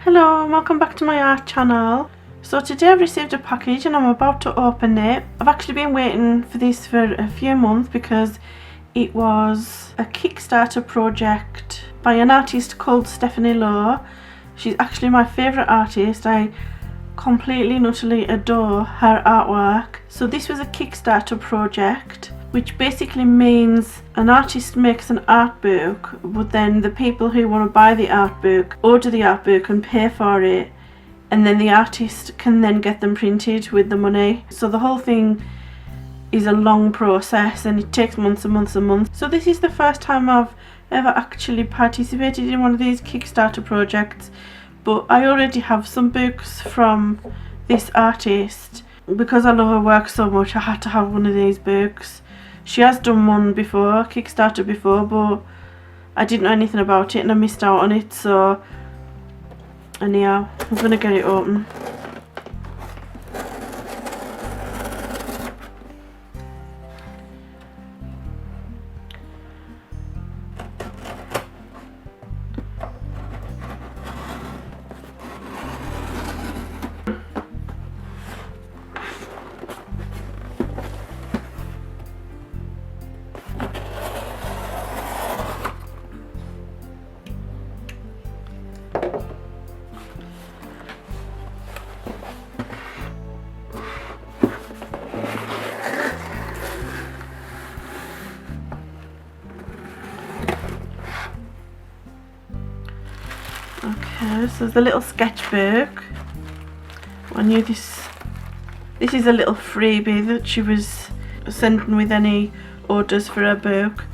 Hello and welcome back to my art channel. So today I've received a package and I'm about to open it. I've actually been waiting for this for a few months because it was a Kickstarter project by an artist called Stephanie Lowe. She's actually my favourite artist. I completely and utterly adore her artwork. So this was a Kickstarter project, which basically means an artist makes an art book, but then the people who want to buy the art book order the art book and pay for it, and then the artist can then get them printed with the money. So the whole thing is a long process and it takes months and months and months. So this is the first time I've ever actually participated in one of these Kickstarter projects, but I already have some books from this artist. Because I love her work so much, I had to have one of these books. She has done one before, Kickstarter before, but I didn't know anything about it and I missed out on it, so anyhow, I'm gonna get it open. Okay, so there's a little sketchbook. I knew this is a little freebie that she was sending with any orders for her book.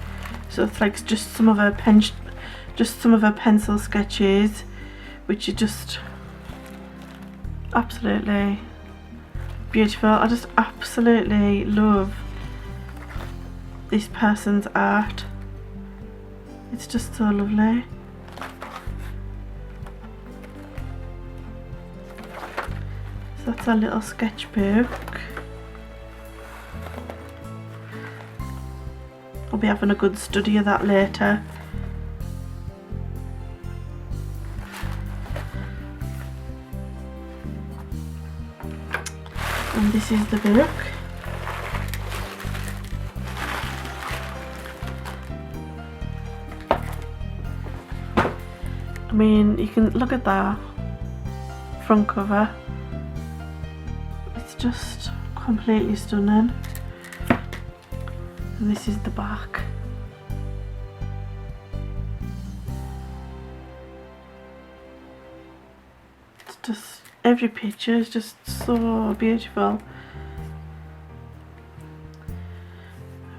So it's like just some of her pencil sketches, which are just absolutely beautiful. I just absolutely love this person's art. It's just so lovely. So that's our little sketchbook. I'll be having a good study of that later. And this is the book. I mean, you can look at that front cover. It's just completely stunning. And this is the back. It's just, every picture is just so beautiful.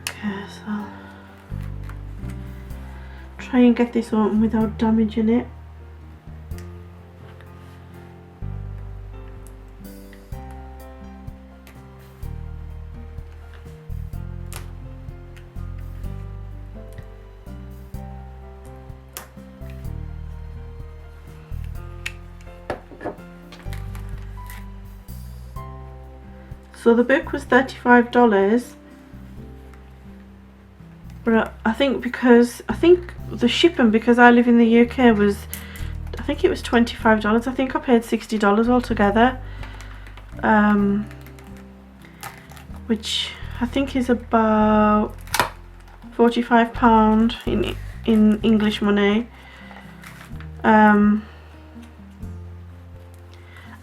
Okay, so try and get this open without damaging it. So the book was $35, but I think the shipping, because I live in the UK, was, I think it was $25. I think I paid $60 altogether, which I think is about £45 in English money.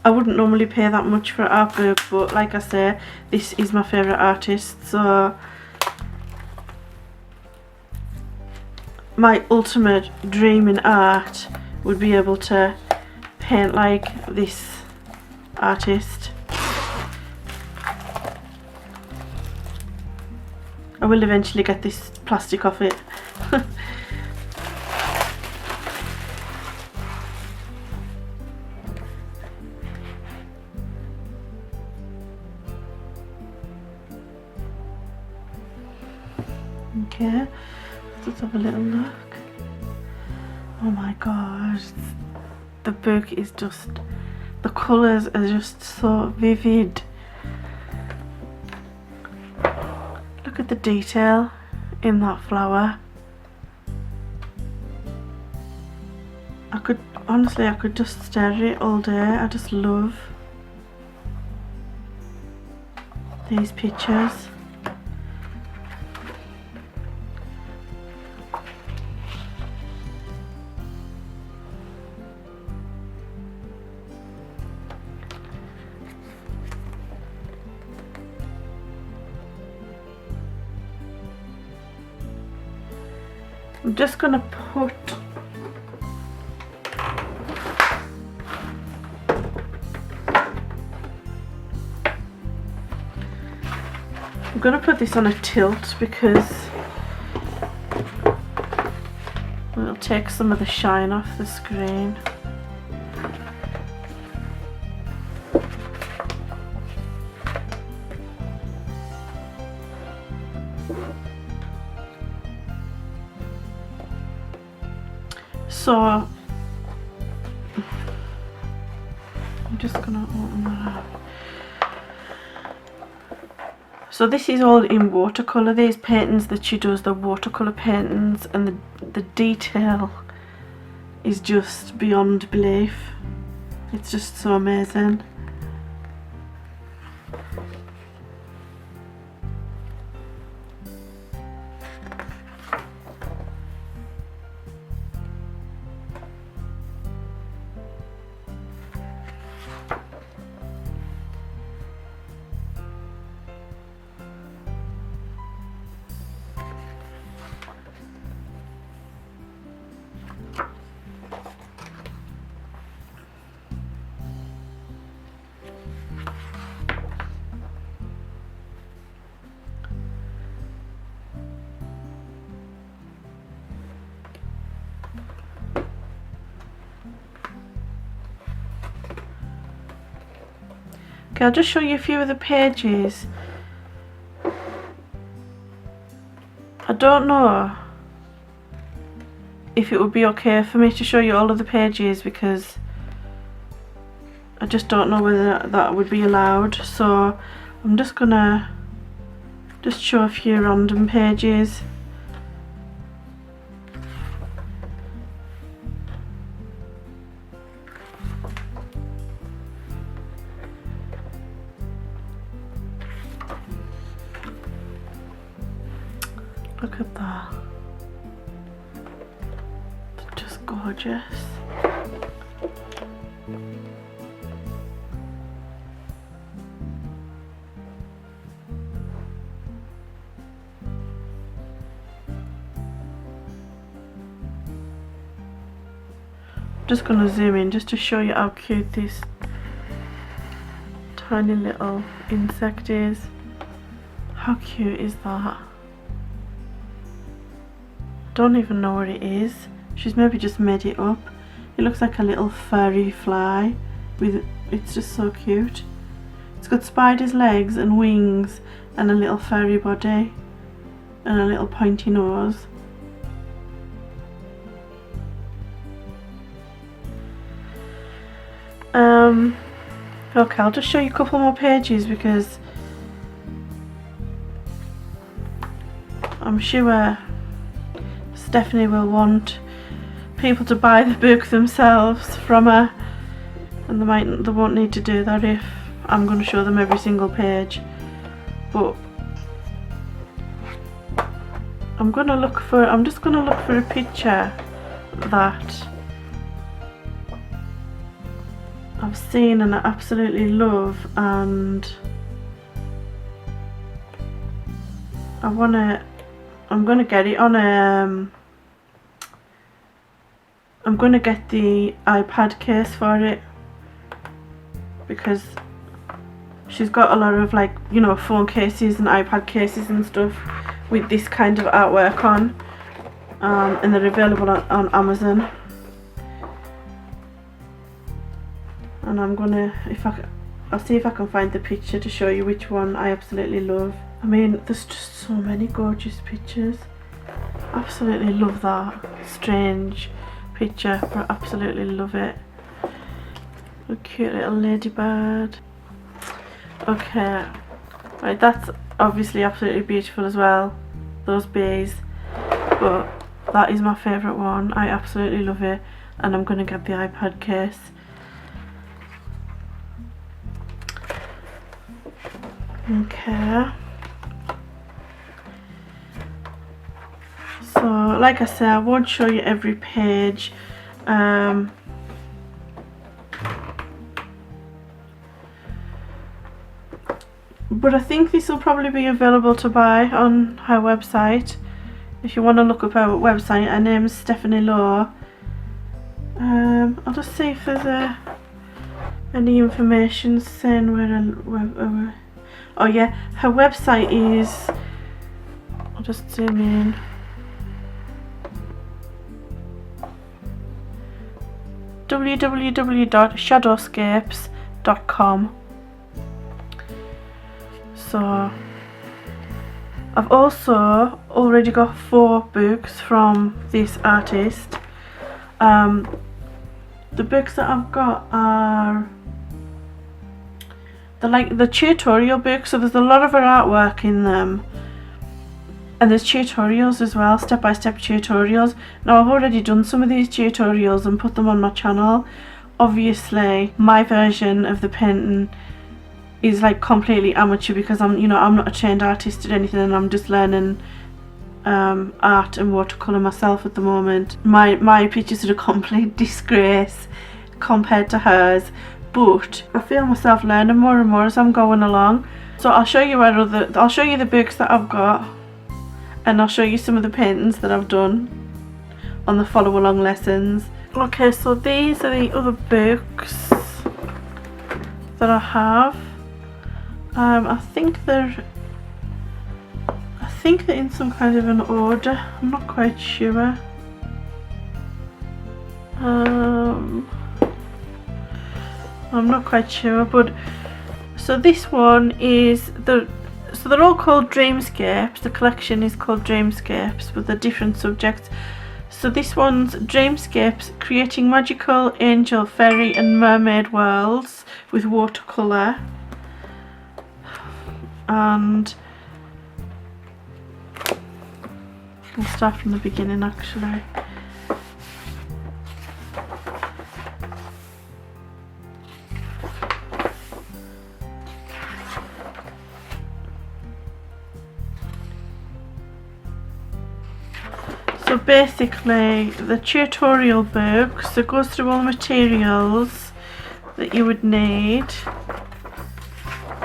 I wouldn't normally pay that much for an art book, but like I say, this is my favourite artist, so my ultimate dream in art would be able to paint like this artist. I will eventually get this plastic off it. Okay, let's have a little look. Oh my god, the book is just, the colours are just so vivid. Look at the detail in that flower. Honestly, I could just stare at it all day. I just love these pictures. I'm just going to put this on a tilt because it'll take some of the shine off the screen. So I'm just gonna open that up. So this is all in watercolour. These paintings that she does, the watercolour paintings, and the detail is just beyond belief. It's just so amazing. Okay, I'll just show you a few of the pages. I don't know if it would be okay for me to show you all of the pages because I just don't know whether that would be allowed. So I'm just gonna show a few random pages. Look at that. It's just gorgeous. Just gonna zoom in just to show you how cute this tiny little insect is. How cute is that? Don't even know what it is. She's maybe just made it up. It looks like a little furry fly with, it's just so cute. It's got spider's legs and wings and a little furry body and a little pointy nose. Okay, I'll just show you a couple more pages because I'm sure Stephanie will want people to buy the book themselves from her, and they won't need to do that if I'm going to show them every single page. But I'm just going to look for a picture that I've seen and I absolutely love, and I'm gonna get it on a I'm gonna get the iPad case for it because she's got a lot of, like, you know, phone cases and iPad cases and stuff with this kind of artwork on, and they're available on Amazon. And I'm gonna, I'll see if I can find the picture to show you which one I absolutely love. I mean, there's just so many gorgeous pictures. Absolutely love that strange picture, but I absolutely love it. A cute little ladybird. Okay, right, that's obviously absolutely beautiful as well, those bees, but that is my favourite one. I absolutely love it. and I'm going to get the iPad case. Okay. So, like I said, I won't show you every page. But I think this will probably be available to buy on her website. If you want to look up her website, her name's Stephanie Law. I'll just see if there's any information saying where oh yeah, her website is, I'll just zoom in. www.shadowscapes.com. So I've also already got 4 books from this artist. The books that I've got are the tutorial books, so there's a lot of her artwork in them, and there's tutorials as well, step-by-step tutorials. Now I've already done some of these tutorials and put them on my channel. Obviously my version of the painting is like completely amateur because I'm not a trained artist or anything, and I'm just learning art and watercolour myself at the moment. My pictures are a complete disgrace compared to hers, but I feel myself learning more and more as I'm going along. So I'll show you I'll show you the books that I've got, and I'll show you some of the paintings that I've done on the follow along lessons. Okay, so these are the other books that I have. I think they're in some kind of an order. I'm not quite sure. I'm not quite sure, but so this one is so they're all called Dreamscapes. The collection is called Dreamscapes, but they're different subjects. So this one's Dreamscapes, creating magical, angel, fairy and mermaid worlds with watercolour. And I'll start from the beginning actually. So basically the tutorial book, so it goes through all the materials that you would need,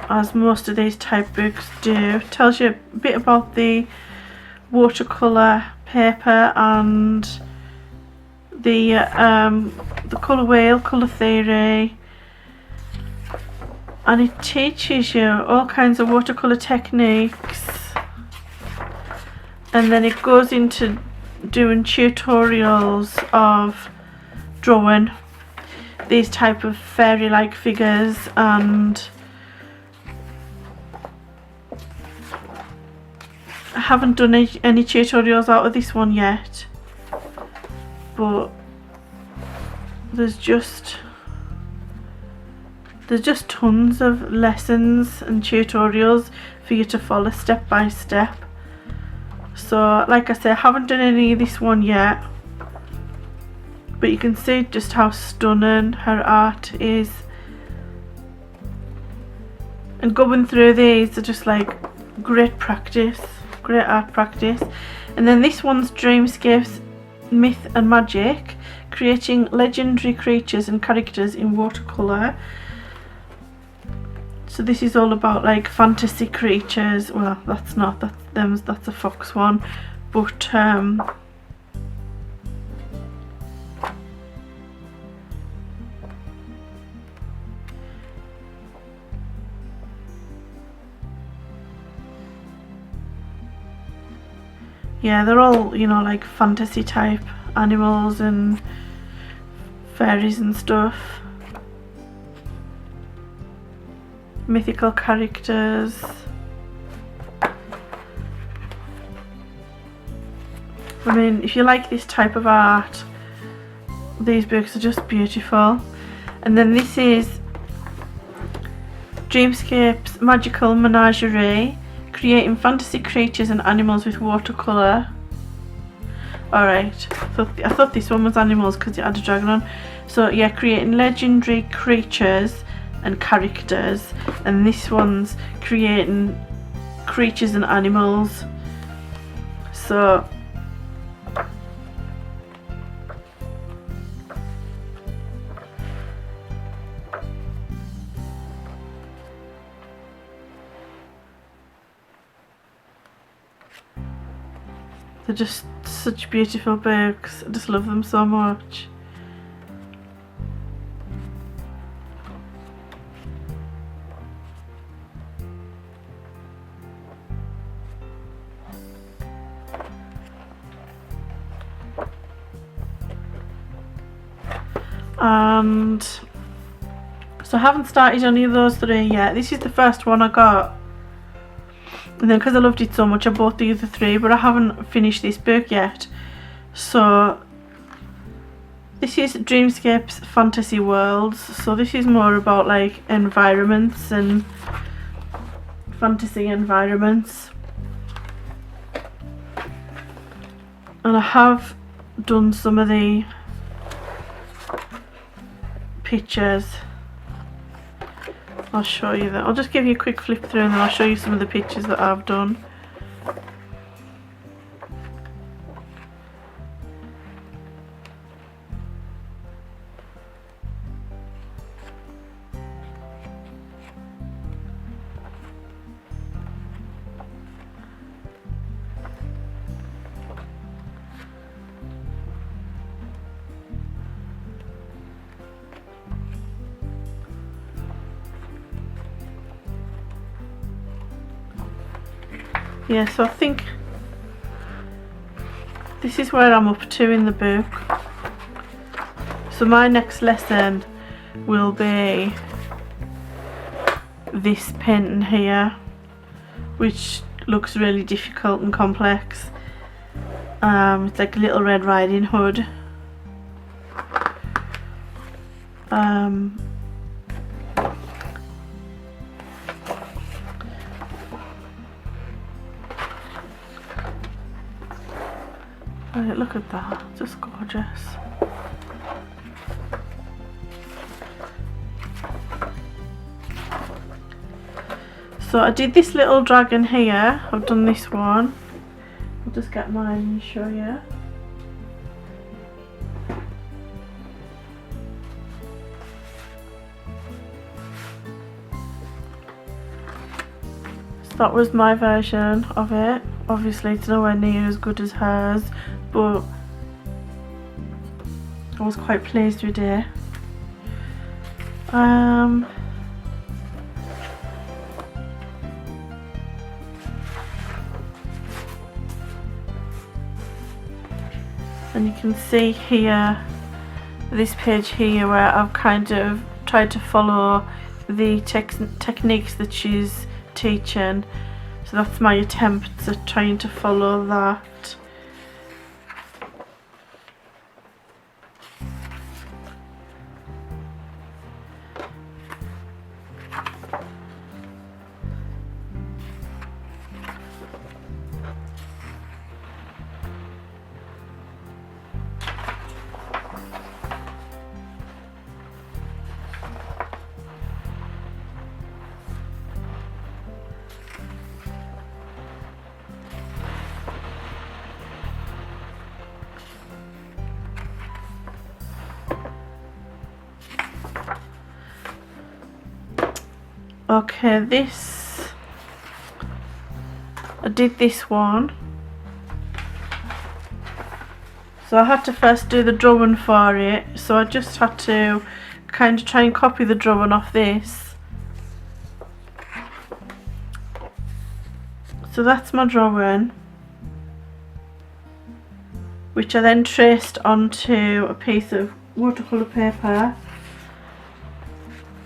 as most of these type books do. Tells you a bit about the watercolour paper and the colour wheel, colour theory, and it teaches you all kinds of watercolour techniques, and then it goes into doing tutorials of drawing these type of fairy like figures. And I haven't done any tutorials out of this one yet, but there's just tons of lessons and tutorials for you to follow step by step. So like I said, I haven't done any of this one yet, but you can see just how stunning her art is, and going through these are just like great practice, great art practice. And then this one's Dreamscapes, Myth and Magic, creating legendary creatures and characters in watercolour. So this is all about like fantasy creatures. Well, that's a fox one, but yeah, they're all, like fantasy type animals and fairies and stuff. Mythical characters. I mean, if you like this type of art, these books are just beautiful. And then this is Dreamscapes Magical Menagerie, creating fantasy creatures and animals with watercolour. Alright, I thought this one was animals because it had a dragon on. So yeah, creating legendary creatures and characters, and this one's creating creatures and animals. So they're just such beautiful books. I just love them so much. And so I haven't started any of those 3 yet. This is the first one I got. And then because I loved it so much I bought the other 3, but I haven't finished this book yet. So this is Dreamscapes Fantasy Worlds. So this is more about like environments and fantasy environments. And I have done some of the pictures. I'll show you that. I'll just give you a quick flip through and then I'll show you some of the pictures that I've done. Yeah, so I think this is where I'm up to in the book. So my next lesson will be this pen here, which looks really difficult and complex. It's like a little Red Riding Hood. Right, look at that, just gorgeous. So I did this little dragon here, I've done this one. I'll just get mine and show you. So that was my version of it. Obviously it's nowhere near as good as hers, but I was quite pleased with it. And you can see here, this page here, where I've kind of tried to follow the techniques that she's teaching. So that's my attempts at trying to follow that. Okay, I did this one. So I had to first do the drawing for it, so I just had to kind of try and copy the drawing off this. So that's my drawing, which I then traced onto a piece of watercolor paper.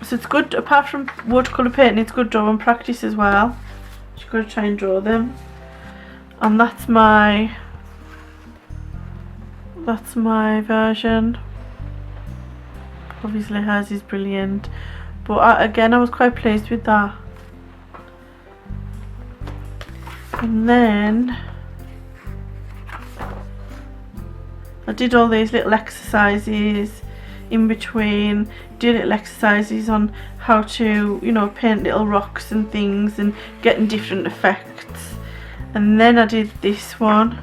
So it's good, apart from watercolor painting, it's good drawing practice as well. You've got to try and draw them. And that's my version. Obviously hers is brilliant, but again I was quite pleased with that. And then I did all these little exercises in between, did little exercises on how to, you know, paint little rocks and things and getting different effects. And then I did this one.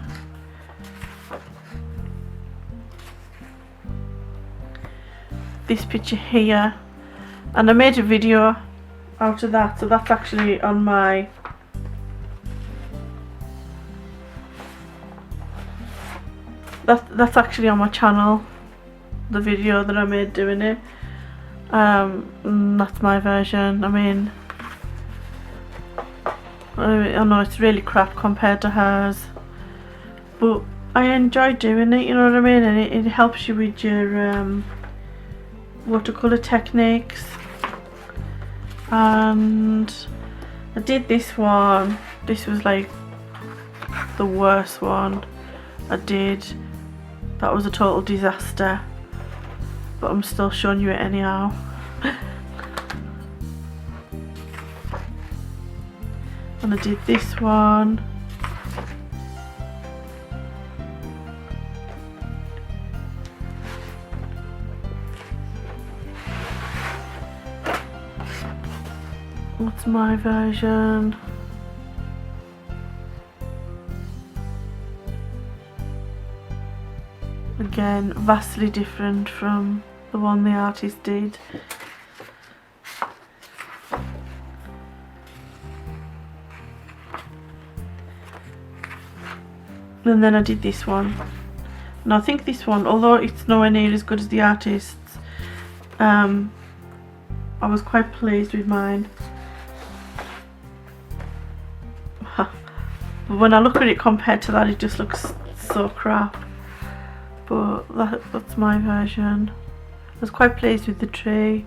This picture here, and I made a video out of that, so that's actually on my that's actually on my channel, the video that I made doing it. That's my version. I mean, I know it's really crap compared to hers, but I enjoy doing it, you know what I mean, and it helps you with your watercolor techniques. And I did this one. This was like the worst one I did. That was a total disaster, but I'm still showing you it anyhow. And I did this one. What's my version? Again, vastly different from the one the artist did. And then I did this one. And I think this one, although it's nowhere near as good as the artist's, I was quite pleased with mine. But when I look at it compared to that, it just looks so crap. But that's my version. I was quite pleased with the tree.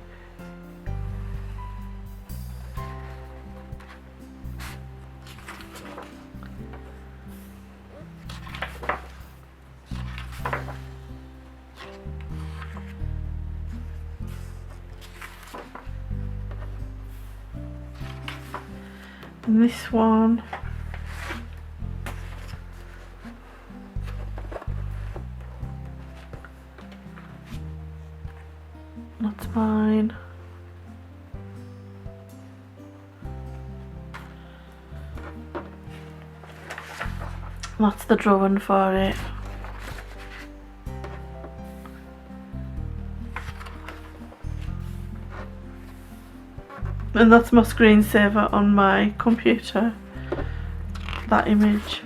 And this one, that's mine. That's the drawing for it. And that's my screensaver on my computer, that image.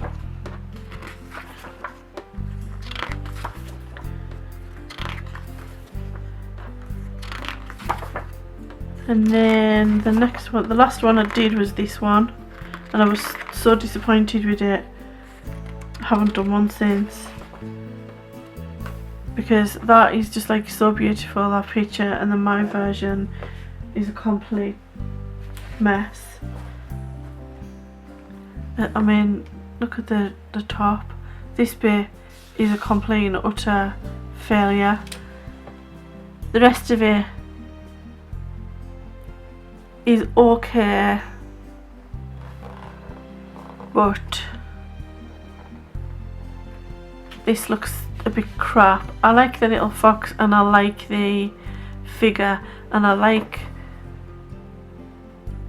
And then the next one, the last one I did was this one, and I was so disappointed with it. I haven't done one since, because that is just like so beautiful, that picture, and then my version is a complete mess. I mean, look at the top. This bit is a complete and utter failure. The rest of it is okay, but this looks a bit crap. I like the little fox, and I like the figure, and I like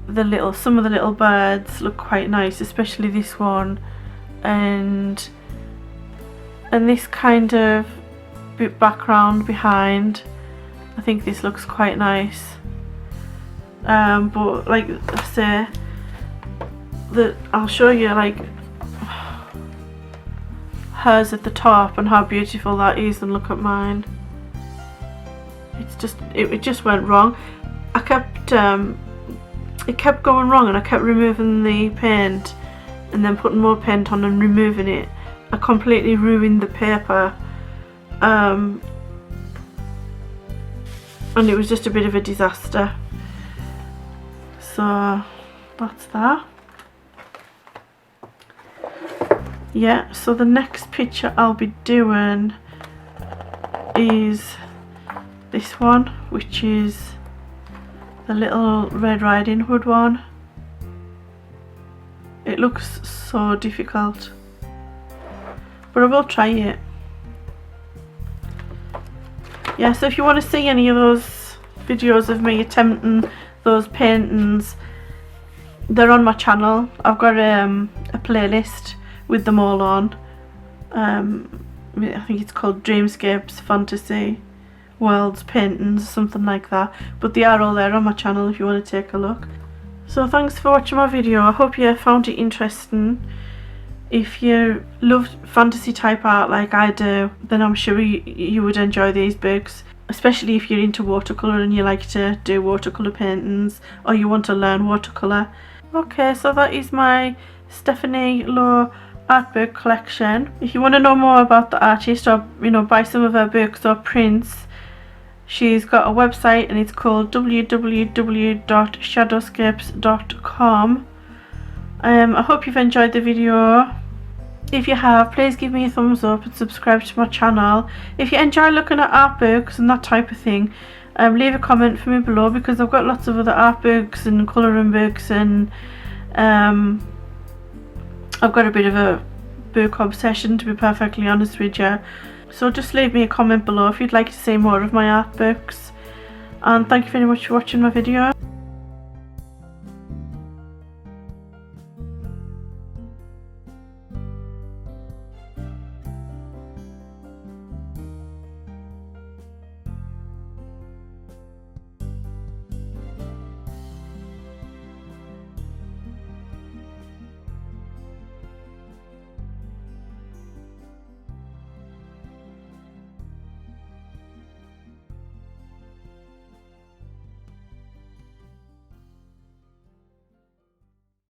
the some of the little birds look quite nice, especially this one, and this kind of bit background behind. I think this looks quite nice, but like I say, I'll show you like hers at the top and how beautiful that is, and look at mine. It's just it just went wrong. I kept it kept going wrong, and I kept removing the paint and then putting more paint on and removing it. I completely ruined the paper, and it was just a bit of a disaster. So that's that. Yeah, so the next picture I'll be doing is this one, which is the little Red Riding Hood one. It looks so difficult, but I will try it. yeah, so if you want to see any of those videos of me attempting those paintings, they're on my channel. I've got a playlist with them all on. I think it's called Dreamscapes, Fantasy Worlds, Paintings, something like that, but they are all there on my channel if you want to take a look. So thanks for watching my video. I hope you found it interesting. If you love fantasy type art like I do, then I'm sure you would enjoy these books, especially if you're into watercolour and you like to do watercolour paintings or you want to learn watercolour. Okay, so that is my Stephanie Lowe art book collection. If you want to know more about the artist or buy some of her books or prints, she's got a website and it's called www.shadowscapes.com. I hope you've enjoyed the video. If you have, please give me a thumbs up and subscribe to my channel. If you enjoy looking at art books and that type of thing, leave a comment for me below, because I've got lots of other art books and colouring books, and I've got a bit of a book obsession, to be perfectly honest with you. So just leave me a comment below if you'd like to see more of my art books. And thank you very much for watching my video.